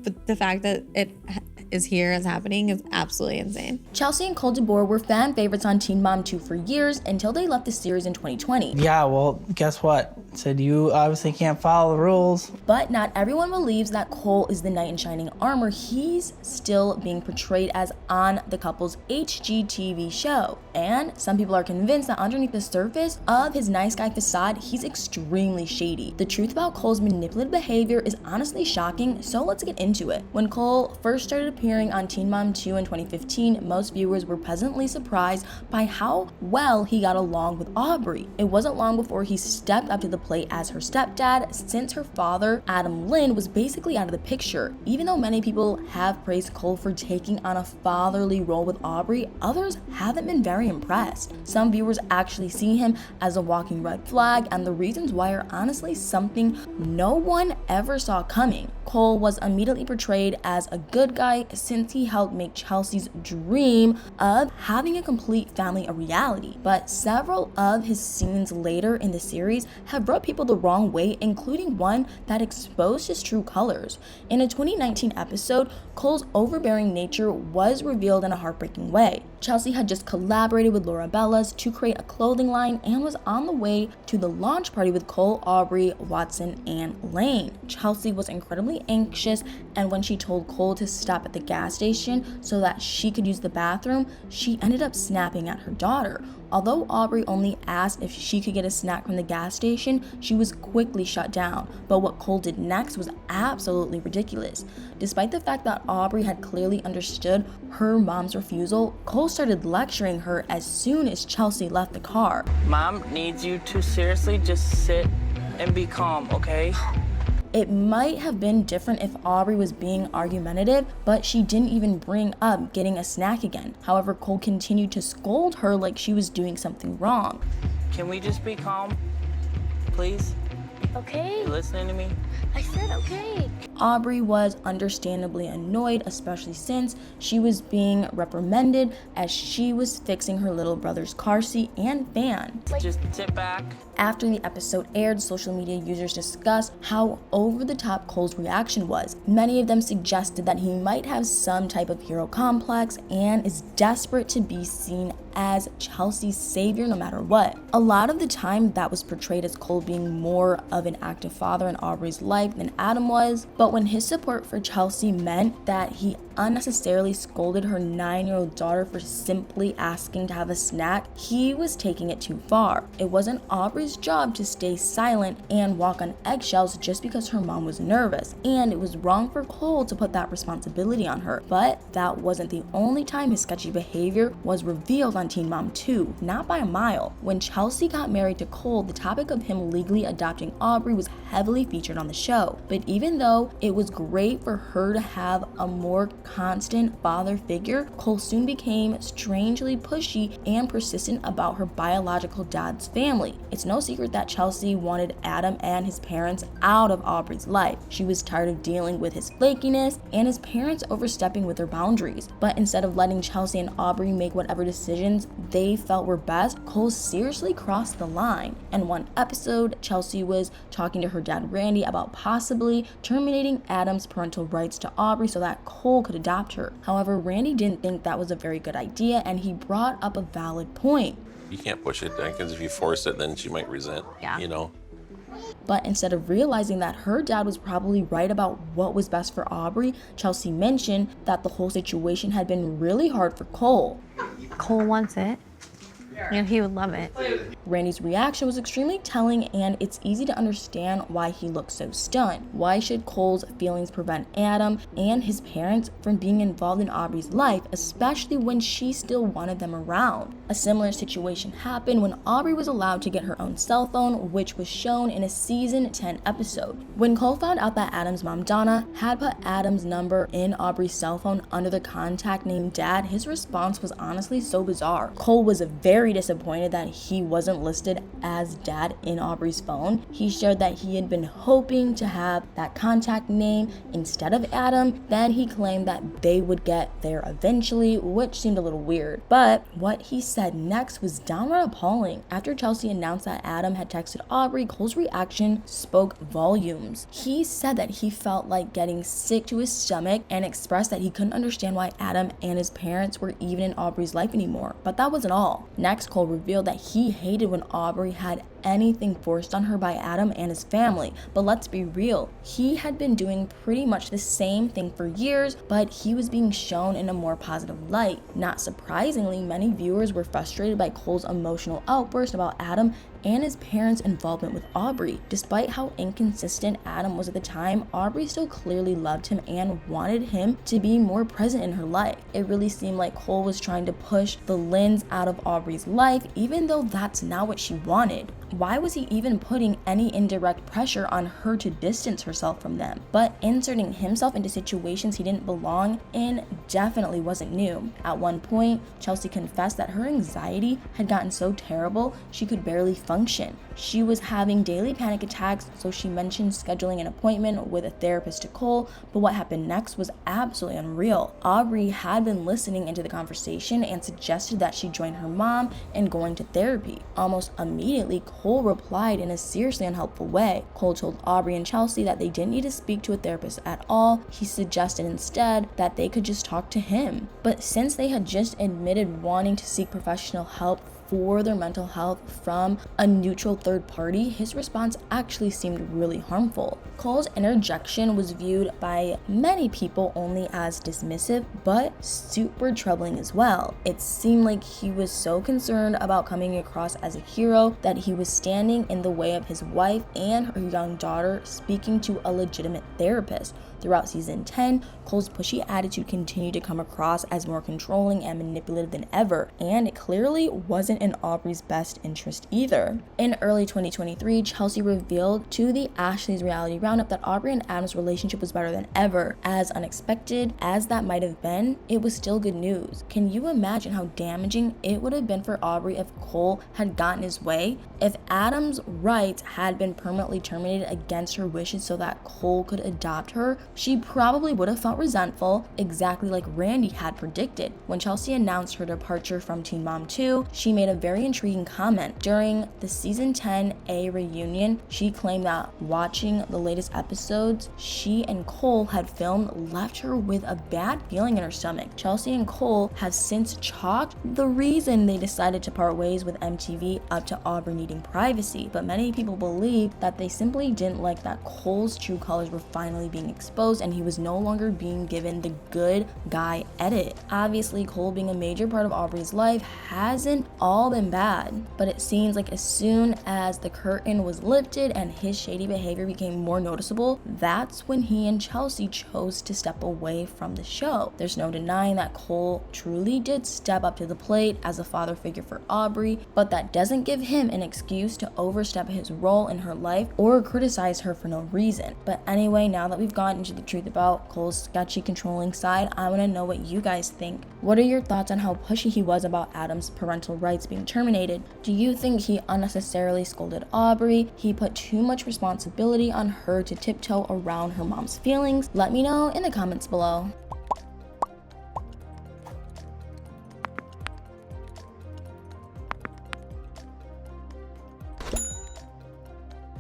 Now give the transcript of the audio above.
but the fact that it is here, is happening, is absolutely insane. Chelsea and Cole DeBoer were fan favorites on Teen Mom 2 for years until they left the series in 2020. Yeah, well, guess what? Said you obviously can't follow the rules. But not everyone believes that Cole is the knight in shining armor he's still being portrayed as on the couple's HGTV show. And some people are convinced that underneath the surface of his nice guy facade, he's extremely shady. The truth about Cole's manipulative behavior is honestly shocking, so let's get into it. When Cole first started appearing on Teen Mom 2 in 2015, most viewers were pleasantly surprised by how well he got along with Aubrey. It wasn't long before he stepped up to the plate as her stepdad, since her father, Adam Lynn, was basically out of the picture. Even though many people have praised Cole for taking on a fatherly role with Aubrey, others haven't been very impressed. Some viewers actually see him as a walking red flag, and the reasons why are honestly something no one ever saw coming. Cole was immediately portrayed as a good guy since he helped make Chelsea's dream of having a complete family a reality. But several of his scenes later in the series have rubbed people the wrong way, including one that exposed his true colors. In a 2019 episode, Cole's overbearing nature was revealed in a heartbreaking way. Chelsea had just collaborated with Laura Bellas to create a clothing line and was on the way to the launch party with Cole, Aubrey, Watson, and Lane. Chelsea was incredibly anxious, and when she told Cole to stop at the gas station so that she could use the bathroom, she ended up snapping at her daughter. Although Aubrey only asked if she could get a snack from the gas station, she was quickly shut down. But what Cole did next was absolutely ridiculous. Despite the fact that Aubrey had clearly understood her mom's refusal, Cole started lecturing her as soon as Chelsea left the car. Mom needs you to seriously just sit and be calm, okay? It might have been different if Aubrey was being argumentative, but she didn't even bring up getting a snack again. However, Cole continued to scold her like she was doing something wrong. Can we just be calm, please? Okay. You listening to me? I said okay. Aubrey was understandably annoyed, especially since she was being reprimanded as she was fixing her little brother's car seat and fan. Just sit back. After the episode aired, social media users discussed how over-the-top Cole's reaction was. Many of them suggested that he might have some type of hero complex and is desperate to be seen as Chelsea's savior no matter what. A lot of the time that was portrayed as Cole being more of an active father in Aubrey's life than Adam was, but when his support for Chelsea meant that he unnecessarily scolded her 9-year-old daughter for simply asking to have a snack, he was taking it too far. It wasn't Aubrey's job to stay silent and walk on eggshells just because her mom was nervous, and it was wrong for Cole to put that responsibility on her. But that wasn't the only time his sketchy behavior was revealed on Teen Mom 2, not by a mile. When Chelsea got married to Cole, the topic of him legally adopting Aubrey was heavily featured on the show. But even though it was great for her to have a more constant father figure, Cole soon became strangely pushy and persistent about her biological dad's family. It's no secret that Chelsea wanted Adam and his parents out of Aubrey's life. She was tired of dealing with his flakiness and his parents overstepping with their boundaries. But instead of letting Chelsea and Aubrey make whatever decisions they felt were best, Cole seriously crossed the line. In one episode, Chelsea was talking to her dad Randy about possibly terminating Adam's parental rights to Aubrey so that Cole could adopt her. However, Randy didn't think that was a very good idea, and he brought up a valid point. You can't push it, because if you force it, then she might resent, you know? But instead of realizing that her dad was probably right about what was best for Aubrey, Chelsea mentioned that the whole situation had been really hard for Cole. Cole wants it. And he would love it. Randy's reaction was extremely telling, and it's easy to understand why he looked so stunned. Why should Cole's feelings prevent Adam and his parents from being involved in Aubrey's life, especially when she still wanted them around? A similar situation happened when Aubrey was allowed to get her own cell phone, which was shown in a season 10 episode. When Cole found out that Adam's mom, Donna, had put Adam's number in Aubrey's cell phone under the contact name Dad, his response was honestly so bizarre. Cole was very very disappointed that he wasn't listed as dad in Aubrey's phone. He shared that he had been hoping to have that contact name instead of Adam. Then he claimed that they would get there eventually, which seemed a little weird. But what he said next was downright appalling. After Chelsea announced that Adam had texted Aubrey, Cole's reaction spoke volumes. He said that he felt like getting sick to his stomach and expressed that he couldn't understand why Adam and his parents were even in Aubrey's life anymore. But that wasn't all. Next, Cole revealed that he hated when Aubrey had anything forced on her by Adam and his family. But let's be real, he had been doing pretty much the same thing for years, but he was being shown in a more positive light. Not surprisingly, many viewers were frustrated by Cole's emotional outburst about Adam and his parents' involvement with Aubrey. Despite how inconsistent Adam was at the time, Aubrey still clearly loved him and wanted him to be more present in her life. It really seemed like Cole was trying to push the lens out of Aubrey's life, even though that's not what she wanted. Why was he even putting any indirect pressure on her to distance herself from them? But inserting himself into situations he didn't belong in definitely wasn't new. At one point, Chelsea confessed that her anxiety had gotten so terrible she could barely function. She was having daily panic attacks, so she mentioned scheduling an appointment with a therapist to Cole, but what happened next was absolutely unreal. Aubrey had been listening into the conversation and suggested that she join her mom in going to therapy. Almost immediately, Cole replied in a seriously unhelpful way. Cole told Aubrey and Chelsea that they didn't need to speak to a therapist at all. He suggested instead that they could just talk to him. But since they had just admitted wanting to seek professional help for their mental health from a neutral third party, his response actually seemed really harmful. Cole's interjection was viewed by many people only as dismissive, but super troubling as well. It seemed like he was so concerned about coming across as a hero that he was standing in the way of his wife and her young daughter speaking to a legitimate therapist. Throughout season 10, Cole's pushy attitude continued to come across as more controlling and manipulative than ever, and it clearly wasn't in Aubrey's best interest either. In early 2023, Chelsea revealed to the Ashley's Reality Roundup that Aubrey and Adam's relationship was better than ever. As unexpected as that might have been, it was still good news. Can you imagine how damaging it would have been for Aubrey if Cole had gotten his way? If Adam's rights had been permanently terminated against her wishes so that Cole could adopt her, she probably would have felt resentful, exactly like Randy had predicted. When Chelsea announced her departure from Teen Mom 2, she made a very intriguing comment. During the season 10A reunion, she claimed that watching the latest episodes she and Cole had filmed left her with a bad feeling in her stomach. Chelsea and Cole have since chalked the reason they decided to part ways with MTV up to Aubrey needing privacy, but many people believe that they simply didn't like that Cole's true colors were finally being exposed and he was no longer being given the good guy edit. Obviously, Cole being a major part of Aubrey's life hasn't all been bad, but it seems like as soon as the curtain was lifted and his shady behavior became more noticeable, that's when he and Chelsea chose to step away from the show. There's no denying that Cole truly did step up to the plate as a father figure for Aubrey, but that doesn't give him an excuse to overstep his role in her life or criticize her for no reason. But anyway, now that we've gotten into the truth about Cole's sketchy, controlling side, I want to know what you guys think. What are your thoughts on how pushy he was about Adam's parental rights being terminated? Do you think he unnecessarily scolded Aubrey? He put too much responsibility on her to tiptoe around her mom's feelings? Let me know in the comments below.